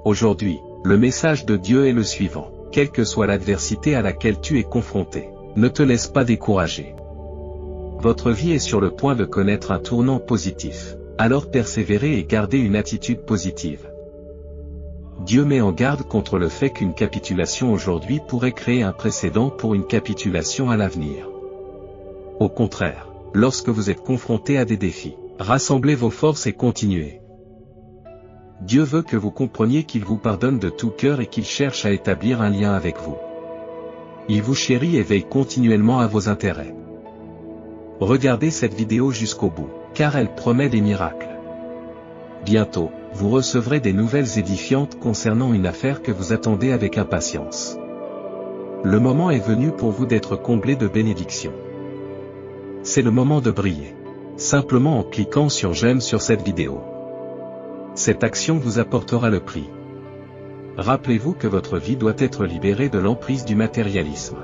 Aujourd'hui, le message de Dieu est le suivant. Quelle que soit l'adversité à laquelle tu es confronté, ne te laisse pas décourager. Votre vie est sur le point de connaître un tournant positif. Alors persévérez et gardez une attitude positive. Dieu met en garde contre le fait qu'une capitulation aujourd'hui pourrait créer un précédent pour une capitulation à l'avenir. Au contraire, lorsque vous êtes confronté à des défis, rassemblez vos forces et continuez. Dieu veut que vous compreniez qu'il vous pardonne de tout cœur et qu'il cherche à établir un lien avec vous. Il vous chérit et veille continuellement à vos intérêts. Regardez cette vidéo jusqu'au bout, car elle promet des miracles. Bientôt, vous recevrez des nouvelles édifiantes concernant une affaire que vous attendez avec impatience. Le moment est venu pour vous d'être comblé de bénédictions. C'est le moment de briller. Simplement en cliquant sur j'aime sur cette vidéo. Cette action vous apportera le prix. Rappelez-vous que votre vie doit être libérée de l'emprise du matérialisme.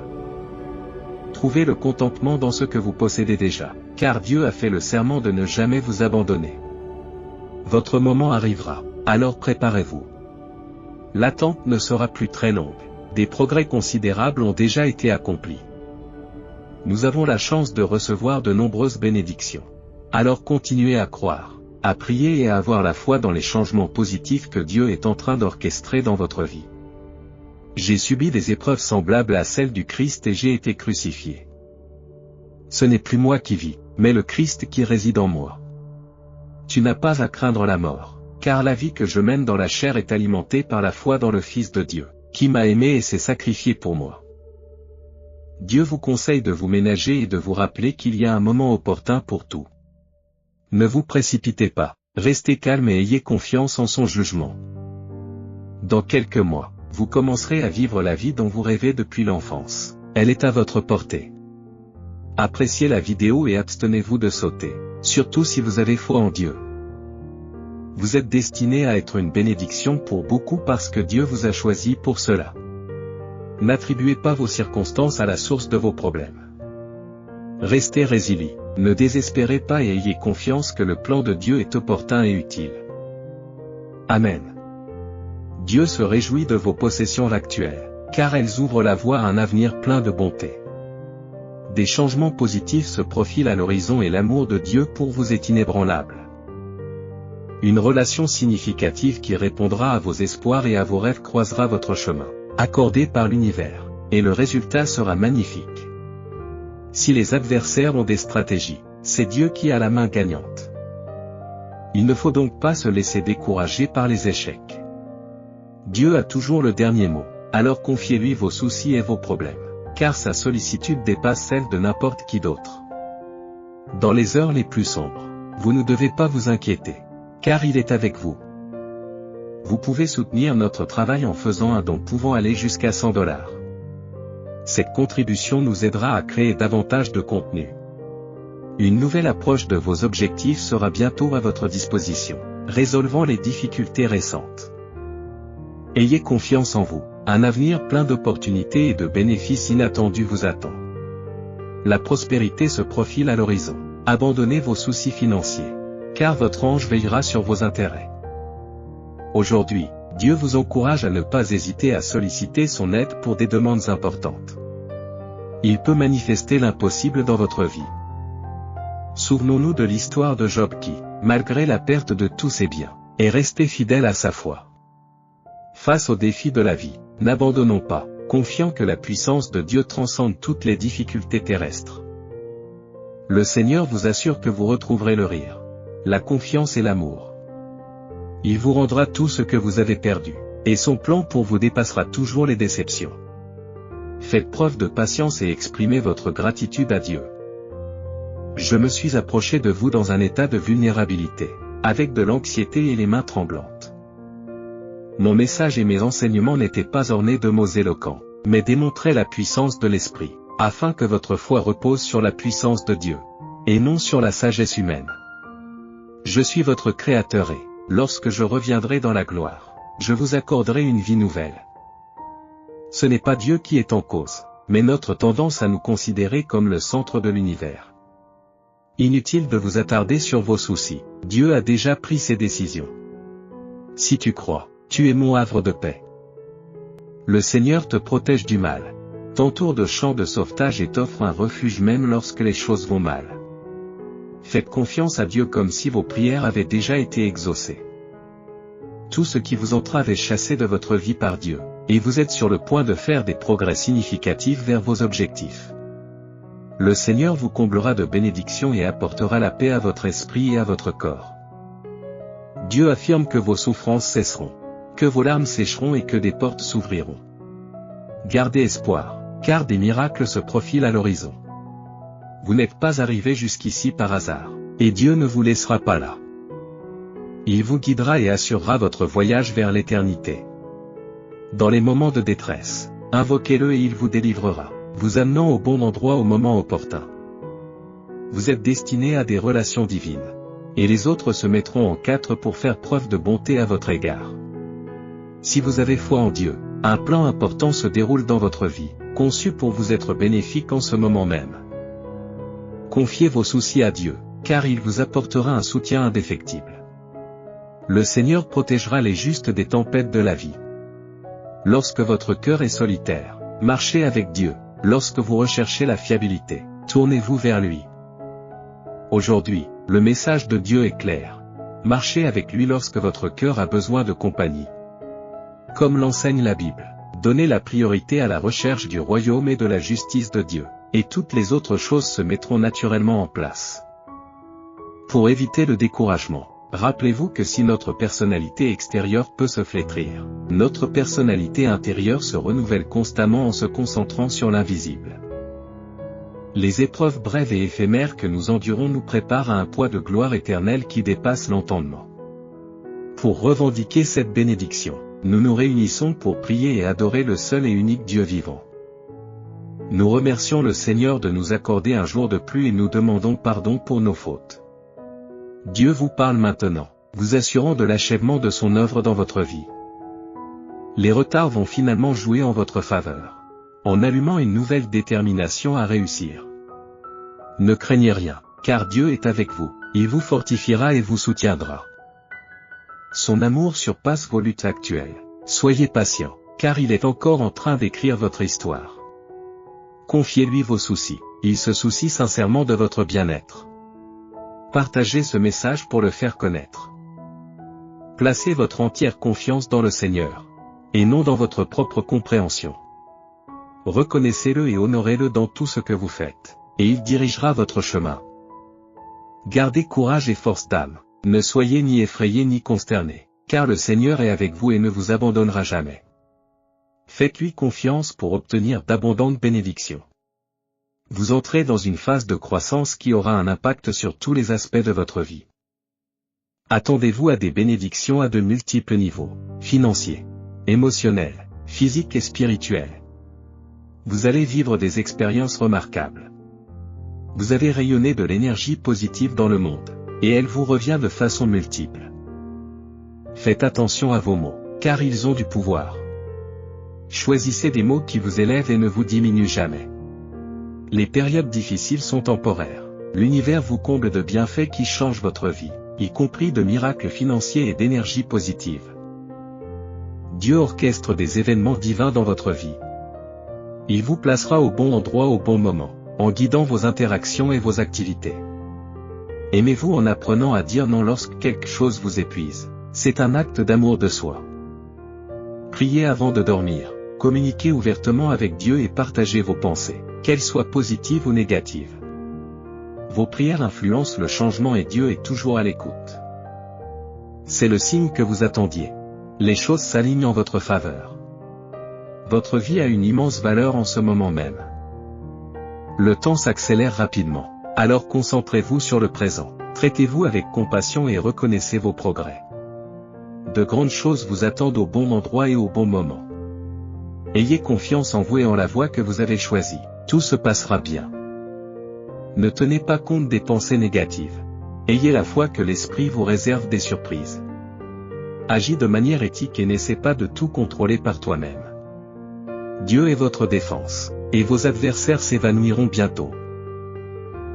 Trouvez le contentement dans ce que vous possédez déjà, car Dieu a fait le serment de ne jamais vous abandonner. Votre moment arrivera, alors préparez-vous. L'attente ne sera plus très longue. Des progrès considérables ont déjà été accomplis. Nous avons la chance de recevoir de nombreuses bénédictions. Alors continuez à croire, à prier et à avoir la foi dans les changements positifs que Dieu est en train d'orchestrer dans votre vie. J'ai subi des épreuves semblables à celles du Christ et j'ai été crucifié. Ce n'est plus moi qui vis, mais le Christ qui réside en moi. Tu n'as pas à craindre la mort, car la vie que je mène dans la chair est alimentée par la foi dans le Fils de Dieu, qui m'a aimé et s'est sacrifié pour moi. Dieu vous conseille de vous ménager et de vous rappeler qu'il y a un moment opportun pour tout. Ne vous précipitez pas, restez calme et ayez confiance en son jugement. Dans quelques mois, vous commencerez à vivre la vie dont vous rêvez depuis l'enfance. Elle est à votre portée. Appréciez la vidéo et abstenez-vous de sauter, surtout si vous avez foi en Dieu. Vous êtes destiné à être une bénédiction pour beaucoup parce que Dieu vous a choisi pour cela. N'attribuez pas vos circonstances à la source de vos problèmes. Restez résilient, ne désespérez pas et ayez confiance que le plan de Dieu est opportun et utile. Amen. Dieu se réjouit de vos possessions actuelles, car elles ouvrent la voie à un avenir plein de bonté. Des changements positifs se profilent à l'horizon et l'amour de Dieu pour vous est inébranlable. Une relation significative qui répondra à vos espoirs et à vos rêves croisera votre chemin, accordé par l'univers, et le résultat sera magnifique. Si les adversaires ont des stratégies, c'est Dieu qui a la main gagnante. Il ne faut donc pas se laisser décourager par les échecs. Dieu a toujours le dernier mot, alors confiez-lui vos soucis et vos problèmes, car sa sollicitude dépasse celle de n'importe qui d'autre. Dans les heures les plus sombres, vous ne devez pas vous inquiéter, car il est avec vous. Vous pouvez soutenir notre travail en faisant un don pouvant aller jusqu'à $100. Cette contribution nous aidera à créer davantage de contenu. Une nouvelle approche de vos objectifs sera bientôt à votre disposition, résolvant les difficultés récentes. Ayez confiance en vous, un avenir plein d'opportunités et de bénéfices inattendus vous attend. La prospérité se profile à l'horizon. Abandonnez vos soucis financiers, car votre ange veillera sur vos intérêts. Aujourd'hui, Dieu vous encourage à ne pas hésiter à solliciter son aide pour des demandes importantes. Il peut manifester l'impossible dans votre vie. Souvenons-nous de l'histoire de Job qui, malgré la perte de tous ses biens, est resté fidèle à sa foi. Face aux défis de la vie, n'abandonnons pas, confiant que la puissance de Dieu transcende toutes les difficultés terrestres. Le Seigneur vous assure que vous retrouverez le rire, la confiance et l'amour. Il vous rendra tout ce que vous avez perdu, et son plan pour vous dépassera toujours les déceptions. Faites preuve de patience et exprimez votre gratitude à Dieu. Je me suis approché de vous dans un état de vulnérabilité, avec de l'anxiété et les mains tremblantes. Mon message et mes enseignements n'étaient pas ornés de mots éloquents, mais démontraient la puissance de l'Esprit, afin que votre foi repose sur la puissance de Dieu, et non sur la sagesse humaine. Je suis votre Créateur et, lorsque je reviendrai dans la gloire, je vous accorderai une vie nouvelle. Ce n'est pas Dieu qui est en cause, mais notre tendance à nous considérer comme le centre de l'univers. Inutile de vous attarder sur vos soucis, Dieu a déjà pris ses décisions. Si tu crois, Tu es mon havre de paix. Le Seigneur te protège du mal, t'entoure de champs de sauvetage et t'offre un refuge même lorsque les choses vont mal. Faites confiance à Dieu comme si vos prières avaient déjà été exaucées. Tout ce qui vous entrave est chassé de votre vie par Dieu, et vous êtes sur le point de faire des progrès significatifs vers vos objectifs. Le Seigneur vous comblera de bénédictions et apportera la paix à votre esprit et à votre corps. Dieu affirme que vos souffrances cesseront, que vos larmes sécheront et que des portes s'ouvriront. Gardez espoir, car des miracles se profilent à l'horizon. Vous n'êtes pas arrivé jusqu'ici par hasard, et Dieu ne vous laissera pas là. Il vous guidera et assurera votre voyage vers l'éternité. Dans les moments de détresse, invoquez-le et il vous délivrera, vous amenant au bon endroit au moment opportun. Vous êtes destiné à des relations divines, et les autres se mettront en quatre pour faire preuve de bonté à votre égard. Si vous avez foi en Dieu, un plan important se déroule dans votre vie, conçu pour vous être bénéfique en ce moment même. Confiez vos soucis à Dieu, car il vous apportera un soutien indéfectible. Le Seigneur protégera les justes des tempêtes de la vie. Lorsque votre cœur est solitaire, marchez avec Dieu. Lorsque vous recherchez la fiabilité, tournez-vous vers lui. Aujourd'hui, le message de Dieu est clair. Marchez avec lui lorsque votre cœur a besoin de compagnie. Comme l'enseigne la Bible, donnez la priorité à la recherche du royaume et de la justice de Dieu, et toutes les autres choses se mettront naturellement en place. Pour éviter le découragement, rappelez-vous que si notre personnalité extérieure peut se flétrir, notre personnalité intérieure se renouvelle constamment en se concentrant sur l'invisible. Les épreuves brèves et éphémères que nous endurons nous préparent à un poids de gloire éternelle qui dépasse l'entendement. Pour revendiquer cette bénédiction, nous nous réunissons pour prier et adorer le seul et unique Dieu vivant. Nous remercions le Seigneur de nous accorder un jour de plus et nous demandons pardon pour nos fautes. Dieu vous parle maintenant, vous assurant de l'achèvement de son œuvre dans votre vie. Les retards vont finalement jouer en votre faveur, en allumant une nouvelle détermination à réussir. Ne craignez rien, car Dieu est avec vous, il vous fortifiera et vous soutiendra. Son amour surpasse vos luttes actuelles. Soyez patient, car il est encore en train d'écrire votre histoire. Confiez-lui vos soucis, il se soucie sincèrement de votre bien-être. Partagez ce message pour le faire connaître. Placez votre entière confiance dans le Seigneur, et non dans votre propre compréhension. Reconnaissez-le et honorez-le dans tout ce que vous faites, et il dirigera votre chemin. Gardez courage et force d'âme. Ne soyez ni effrayés ni consternés, car le Seigneur est avec vous et ne vous abandonnera jamais. Faites-lui confiance pour obtenir d'abondantes bénédictions. Vous entrez dans une phase de croissance qui aura un impact sur tous les aspects de votre vie. Attendez-vous à des bénédictions à de multiples niveaux, financiers, émotionnels, physiques et spirituels. Vous allez vivre des expériences remarquables. Vous allez rayonner de l'énergie positive dans le monde. Et elle vous revient de façon multiple. Faites attention à vos mots, car ils ont du pouvoir. Choisissez des mots qui vous élèvent et ne vous diminuent jamais. Les périodes difficiles sont temporaires. L'univers vous comble de bienfaits qui changent votre vie, y compris de miracles financiers et d'énergie positive. Dieu orchestre des événements divins dans votre vie. Il vous placera au bon endroit au bon moment, en guidant vos interactions et vos activités. Aimez-vous en apprenant à dire non lorsque quelque chose vous épuise. C'est un acte d'amour de soi. Priez avant de dormir, communiquez ouvertement avec Dieu et partagez vos pensées, qu'elles soient positives ou négatives. Vos prières influencent le changement et Dieu est toujours à l'écoute. C'est le signe que vous attendiez. Les choses s'alignent en votre faveur. Votre vie a une immense valeur en ce moment même. Le temps s'accélère rapidement. Alors concentrez-vous sur le présent, traitez-vous avec compassion et reconnaissez vos progrès. De grandes choses vous attendent au bon endroit et au bon moment. Ayez confiance en vous et en la voie que vous avez choisie, tout se passera bien. Ne tenez pas compte des pensées négatives. Ayez la foi que l'esprit vous réserve des surprises. Agis de manière éthique et n'essaie pas de tout contrôler par toi-même. Dieu est votre défense, et vos adversaires s'évanouiront bientôt.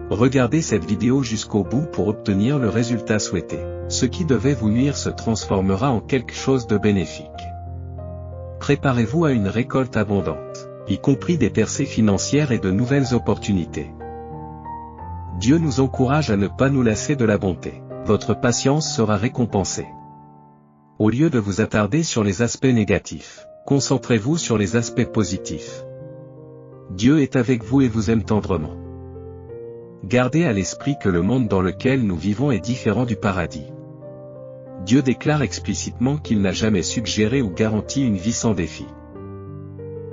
Regardez cette vidéo jusqu'au bout pour obtenir le résultat souhaité. Ce qui devait vous nuire se transformera en quelque chose de bénéfique. Préparez-vous à une récolte abondante, y compris des percées financières et de nouvelles opportunités. Dieu nous encourage à ne pas nous lasser de la bonté. Votre patience sera récompensée. Au lieu de vous attarder sur les aspects négatifs, concentrez-vous sur les aspects positifs. Dieu est avec vous et vous aime tendrement. Gardez à l'esprit que le monde dans lequel nous vivons est différent du paradis. Dieu déclare explicitement qu'il n'a jamais suggéré ou garanti une vie sans défi.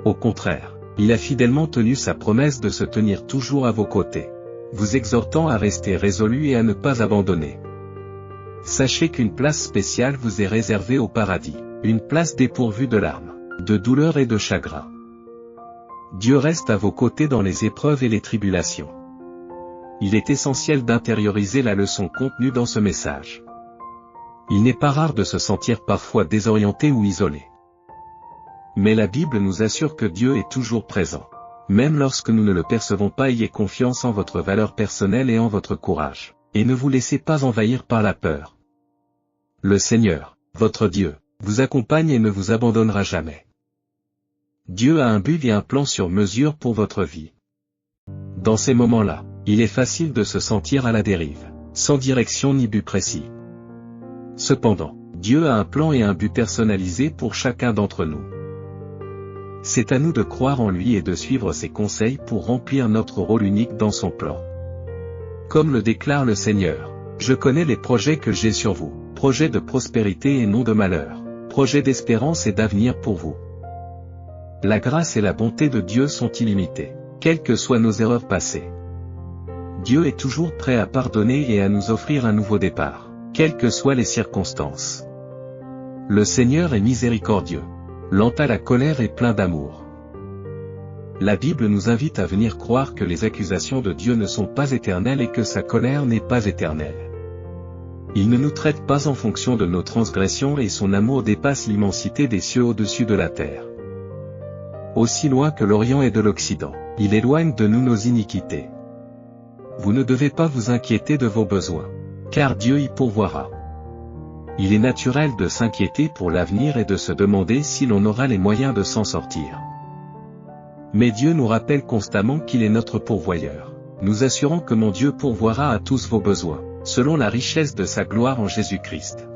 Au contraire, il a fidèlement tenu sa promesse de se tenir toujours à vos côtés, vous exhortant à rester résolu et à ne pas abandonner. Sachez qu'une place spéciale vous est réservée au paradis, une place dépourvue de larmes, de douleurs et de chagrin. Dieu reste à vos côtés dans les épreuves et les tribulations. Il est essentiel d'intérioriser la leçon contenue dans ce message. Il n'est pas rare de se sentir parfois désorienté ou isolé. Mais la Bible nous assure que Dieu est toujours présent. Même lorsque nous ne le percevons pas, ayez confiance en votre valeur personnelle et en votre courage. Et ne vous laissez pas envahir par la peur. Le Seigneur, votre Dieu, vous accompagne et ne vous abandonnera jamais. Dieu a un but et un plan sur mesure pour votre vie. Dans ces moments-là, il est facile de se sentir à la dérive, sans direction ni but précis. Cependant, Dieu a un plan et un but personnalisé pour chacun d'entre nous. C'est à nous de croire en lui et de suivre ses conseils pour remplir notre rôle unique dans son plan. Comme le déclare le Seigneur, « Je connais les projets que j'ai sur vous, projets de prospérité et non de malheur, projets d'espérance et d'avenir pour vous. » La grâce et la bonté de Dieu sont illimitées, quelles que soient nos erreurs passées. Dieu est toujours prêt à pardonner et à nous offrir un nouveau départ, quelles que soient les circonstances. Le Seigneur est miséricordieux, lent à la colère et plein d'amour. La Bible nous invite à venir croire que les accusations de Dieu ne sont pas éternelles et que sa colère n'est pas éternelle. Il ne nous traite pas en fonction de nos transgressions et son amour dépasse l'immensité des cieux au-dessus de la terre. Aussi loin que l'Orient est de l'Occident, il éloigne de nous nos iniquités. Vous ne devez pas vous inquiéter de vos besoins, car Dieu y pourvoira. Il est naturel de s'inquiéter pour l'avenir et de se demander si l'on aura les moyens de s'en sortir. Mais Dieu nous rappelle constamment qu'il est notre pourvoyeur, nous assurant que mon Dieu pourvoira à tous vos besoins, selon la richesse de sa gloire en Jésus-Christ.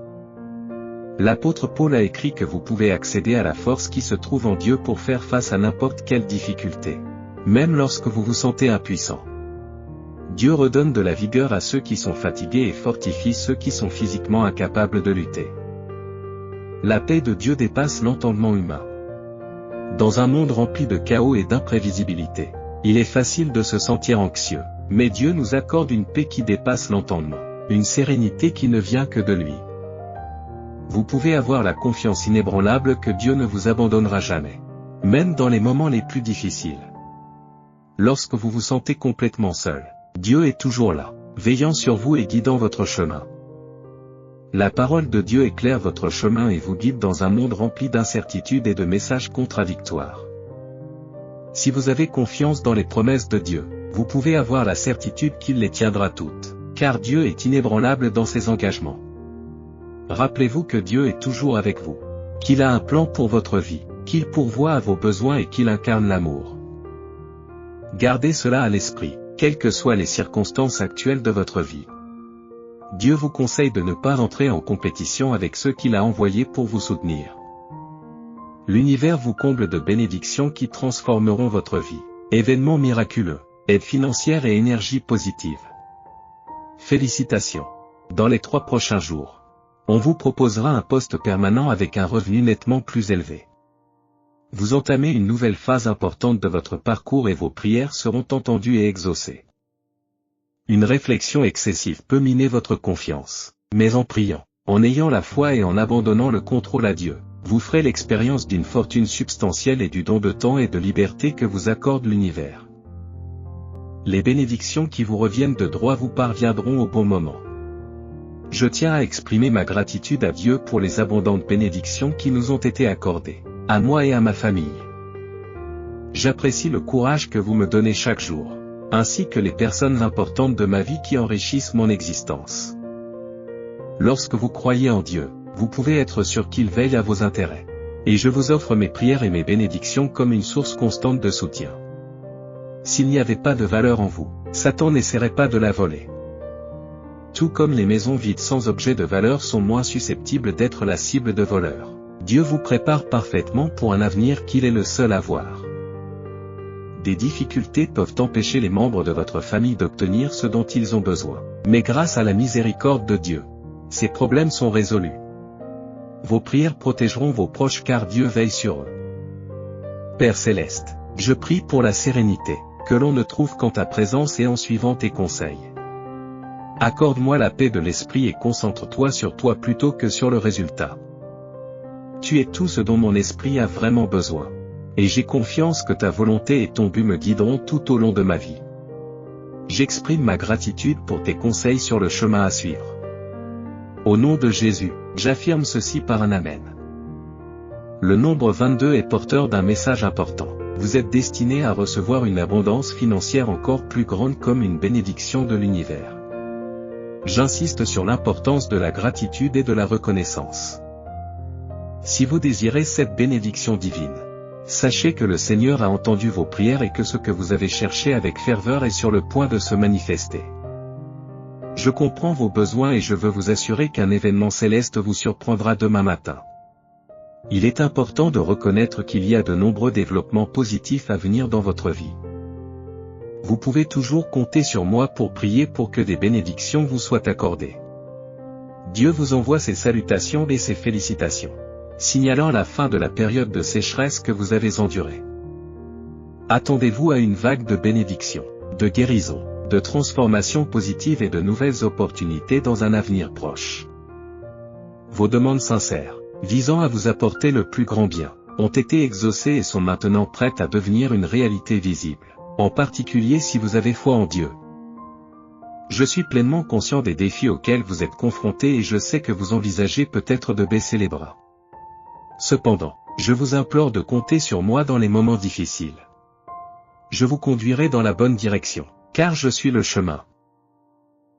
L'apôtre Paul a écrit que vous pouvez accéder à la force qui se trouve en Dieu pour faire face à n'importe quelle difficulté, même lorsque vous vous sentez impuissant. Dieu redonne de la vigueur à ceux qui sont fatigués et fortifie ceux qui sont physiquement incapables de lutter. La paix de Dieu dépasse l'entendement humain. Dans un monde rempli de chaos et d'imprévisibilité, il est facile de se sentir anxieux, mais Dieu nous accorde une paix qui dépasse l'entendement, une sérénité qui ne vient que de lui. Vous pouvez avoir la confiance inébranlable que Dieu ne vous abandonnera jamais, même dans les moments les plus difficiles. Lorsque vous vous sentez complètement seul, Dieu est toujours là, veillant sur vous et guidant votre chemin. La parole de Dieu éclaire votre chemin et vous guide dans un monde rempli d'incertitudes et de messages contradictoires. Si vous avez confiance dans les promesses de Dieu, vous pouvez avoir la certitude qu'il les tiendra toutes, car Dieu est inébranlable dans ses engagements. Rappelez-vous que Dieu est toujours avec vous, qu'il a un plan pour votre vie, qu'il pourvoit à vos besoins et qu'il incarne l'amour. Gardez cela à l'esprit, quelles que soient les circonstances actuelles de votre vie. Dieu vous conseille de ne pas entrer en compétition avec ceux qu'il a envoyés pour vous soutenir. L'univers vous comble de bénédictions qui transformeront votre vie. Événements miraculeux, aide financière et énergie positive. Félicitations. Dans les 3 prochains jours, on vous proposera un poste permanent avec un revenu nettement plus élevé. Vous entamez une nouvelle phase importante de votre parcours et vos prières seront entendues et exaucées. Une réflexion excessive peut miner votre confiance, mais en priant, en ayant la foi et en abandonnant le contrôle à Dieu, vous ferez l'expérience d'une fortune substantielle et du don de temps et de liberté que vous accorde l'univers. Les bénédictions qui vous reviennent de droit vous parviendront au bon moment. Je tiens à exprimer ma gratitude à Dieu pour les abondantes bénédictions qui nous ont été accordées, à moi et à ma famille. J'apprécie le courage que vous me donnez chaque jour. ainsi que les personnes importantes de ma vie qui enrichissent mon existence. Lorsque vous croyez en Dieu, vous pouvez être sûr qu'il veille à vos intérêts. Et je vous offre mes prières et mes bénédictions comme une source constante de soutien. S'il n'y avait pas de valeur en vous, Satan n'essaierait pas de la voler. Tout comme les maisons vides sans objet de valeur sont moins susceptibles d'être la cible de voleurs, Dieu vous prépare parfaitement pour un avenir qu'il est le seul à voir. Des difficultés peuvent empêcher les membres de votre famille d'obtenir ce dont ils ont besoin. Mais grâce à la miséricorde de Dieu, ces problèmes sont résolus. Vos prières protégeront vos proches car Dieu veille sur eux. Père Céleste, je prie pour la sérénité, que l'on ne trouve qu'en ta présence et en suivant tes conseils. Accorde-moi la paix de l'esprit et concentre-toi sur toi plutôt que sur le résultat. Tu es tout ce dont mon esprit a vraiment besoin. Et j'ai confiance que ta volonté et ton but me guideront tout au long de ma vie. J'exprime ma gratitude pour tes conseils sur le chemin à suivre. Au nom de Jésus, j'affirme ceci par un Amen. Le nombre 22 est porteur d'un message important. Vous êtes destiné à recevoir une abondance financière encore plus grande comme une bénédiction de l'univers. J'insiste sur l'importance de la gratitude et de la reconnaissance. Si vous désirez cette bénédiction divine, sachez que le Seigneur a entendu vos prières et que ce que vous avez cherché avec ferveur est sur le point de se manifester. Je comprends vos besoins et je veux vous assurer qu'un événement céleste vous surprendra demain matin. Il est important de reconnaître qu'il y a de nombreux développements positifs à venir dans votre vie. Vous pouvez toujours compter sur moi pour prier pour que des bénédictions vous soient accordées. Dieu vous envoie ses salutations et ses félicitations, signalant la fin de la période de sécheresse que vous avez endurée. Attendez-vous à une vague de bénédictions, de guérison, de transformation positive et de nouvelles opportunités dans un avenir proche. Vos demandes sincères, visant à vous apporter le plus grand bien, ont été exaucées et sont maintenant prêtes à devenir une réalité visible, en particulier si vous avez foi en Dieu. Je suis pleinement conscient des défis auxquels vous êtes confrontés et je sais que vous envisagez peut-être de baisser les bras. Cependant, je vous implore de compter sur moi dans les moments difficiles. Je vous conduirai dans la bonne direction, car je suis le chemin.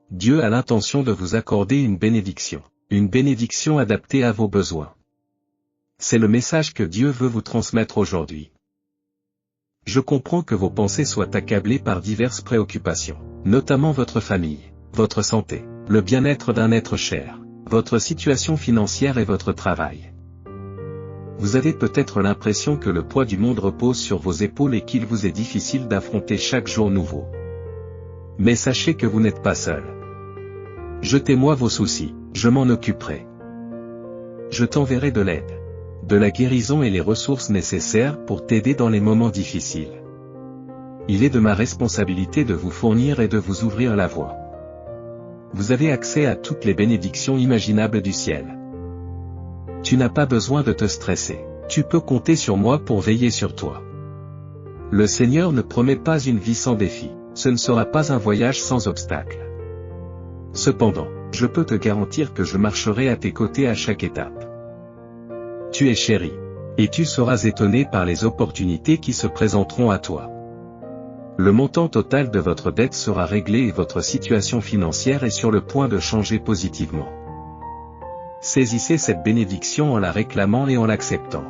Dieu a l'intention de vous accorder une bénédiction adaptée à vos besoins. C'est le message que Dieu veut vous transmettre aujourd'hui. Je comprends que vos pensées soient accablées par diverses préoccupations, notamment votre famille, votre santé, le bien-être d'un être cher, votre situation financière et votre travail. Vous avez peut-être l'impression que le poids du monde repose sur vos épaules et qu'il vous est difficile d'affronter chaque jour nouveau. Mais sachez que vous n'êtes pas seul. Jetez-moi vos soucis, je m'en occuperai. Je t'enverrai de l'aide, de la guérison et les ressources nécessaires pour t'aider dans les moments difficiles. Il est de ma responsabilité de vous fournir et de vous ouvrir la voie. Vous avez accès à toutes les bénédictions imaginables du ciel. Tu n'as pas besoin de te stresser, tu peux compter sur moi pour veiller sur toi. Le Seigneur ne promet pas une vie sans défi, ce ne sera pas un voyage sans obstacles. Cependant, je peux te garantir que je marcherai à tes côtés à chaque étape. Tu es chéri, et tu seras étonné par les opportunités qui se présenteront à toi. Le montant total de votre dette sera réglé et votre situation financière est sur le point de changer positivement. Saisissez cette bénédiction en la réclamant et en l'acceptant.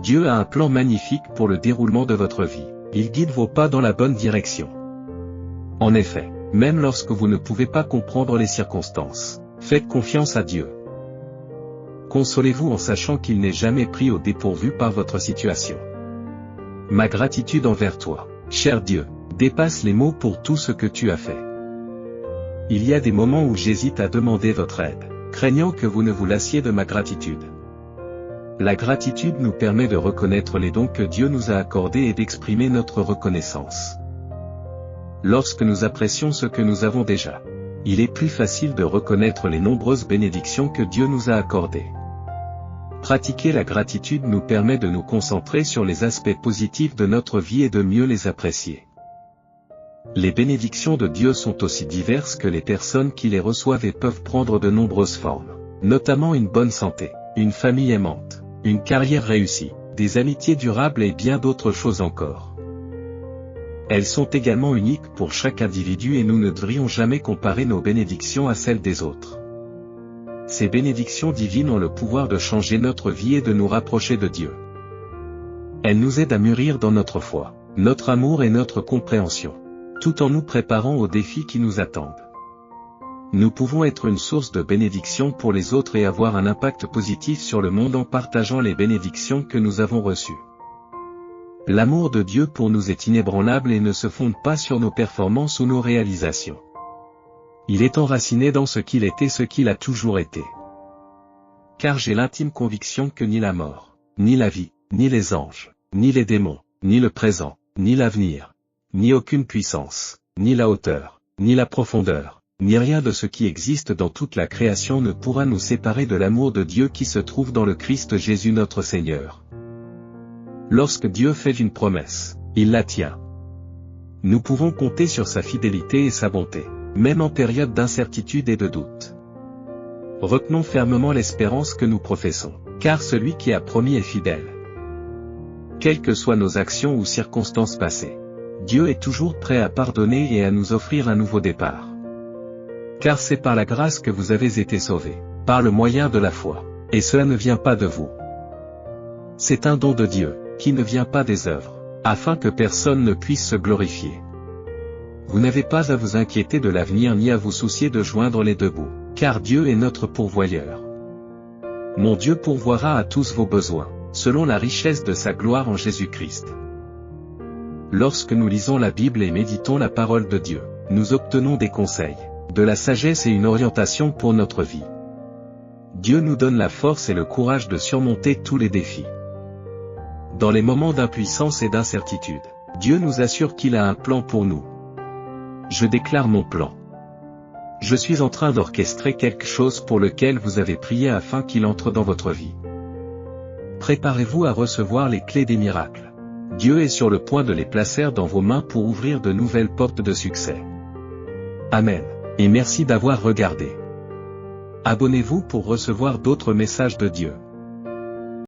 Dieu a un plan magnifique pour le déroulement de votre vie. Il guide vos pas dans la bonne direction. En effet, même lorsque vous ne pouvez pas comprendre les circonstances, faites confiance à Dieu. Consolez-vous en sachant qu'il n'est jamais pris au dépourvu par votre situation. Ma gratitude envers toi, cher Dieu, dépasse les mots pour tout ce que tu as fait. Il y a des moments où j'hésite à demander votre aide, craignant que vous ne vous lassiez de ma gratitude. La gratitude nous permet de reconnaître les dons que Dieu nous a accordés et d'exprimer notre reconnaissance. Lorsque nous apprécions ce que nous avons déjà, il est plus facile de reconnaître les nombreuses bénédictions que Dieu nous a accordées. Pratiquer la gratitude nous permet de nous concentrer sur les aspects positifs de notre vie et de mieux les apprécier. Les bénédictions de Dieu sont aussi diverses que les personnes qui les reçoivent et peuvent prendre de nombreuses formes, notamment une bonne santé, une famille aimante, une carrière réussie, des amitiés durables et bien d'autres choses encore. Elles sont également uniques pour chaque individu et nous ne devrions jamais comparer nos bénédictions à celles des autres. Ces bénédictions divines ont le pouvoir de changer notre vie et de nous rapprocher de Dieu. Elles nous aident à mûrir dans notre foi, notre amour et notre compréhension, tout en nous préparant aux défis qui nous attendent. Nous pouvons être une source de bénédiction pour les autres et avoir un impact positif sur le monde en partageant les bénédictions que nous avons reçues. L'amour de Dieu pour nous est inébranlable et ne se fonde pas sur nos performances ou nos réalisations. Il est enraciné dans ce qu'il est et ce qu'il a toujours été. Car j'ai l'intime conviction que ni la mort, ni la vie, ni les anges, ni les démons, ni le présent, ni l'avenir, ni aucune puissance, ni la hauteur, ni la profondeur, ni rien de ce qui existe dans toute la création ne pourra nous séparer de l'amour de Dieu qui se trouve dans le Christ Jésus notre Seigneur. Lorsque Dieu fait une promesse, il la tient. Nous pouvons compter sur sa fidélité et sa bonté, même en période d'incertitude et de doute. Retenons fermement l'espérance que nous professons, car celui qui a promis est fidèle. Quelles que soient nos actions ou circonstances passées, Dieu est toujours prêt à pardonner et à nous offrir un nouveau départ. Car c'est par la grâce que vous avez été sauvés, par le moyen de la foi, et cela ne vient pas de vous. C'est un don de Dieu, qui ne vient pas des œuvres, afin que personne ne puisse se glorifier. Vous n'avez pas à vous inquiéter de l'avenir ni à vous soucier de joindre les deux bouts, car Dieu est notre pourvoyeur. Mon Dieu pourvoira à tous vos besoins, selon la richesse de sa gloire en Jésus-Christ. Lorsque nous lisons la Bible et méditons la parole de Dieu, nous obtenons des conseils, de la sagesse et une orientation pour notre vie. Dieu nous donne la force et le courage de surmonter tous les défis. Dans les moments d'impuissance et d'incertitude, Dieu nous assure qu'il a un plan pour nous. Je déclare mon plan. Je suis en train d'orchestrer quelque chose pour lequel vous avez prié afin qu'il entre dans votre vie. Préparez-vous à recevoir les clés des miracles. Dieu est sur le point de les placer dans vos mains pour ouvrir de nouvelles portes de succès. Amen. Et merci d'avoir regardé. Abonnez-vous pour recevoir d'autres messages de Dieu.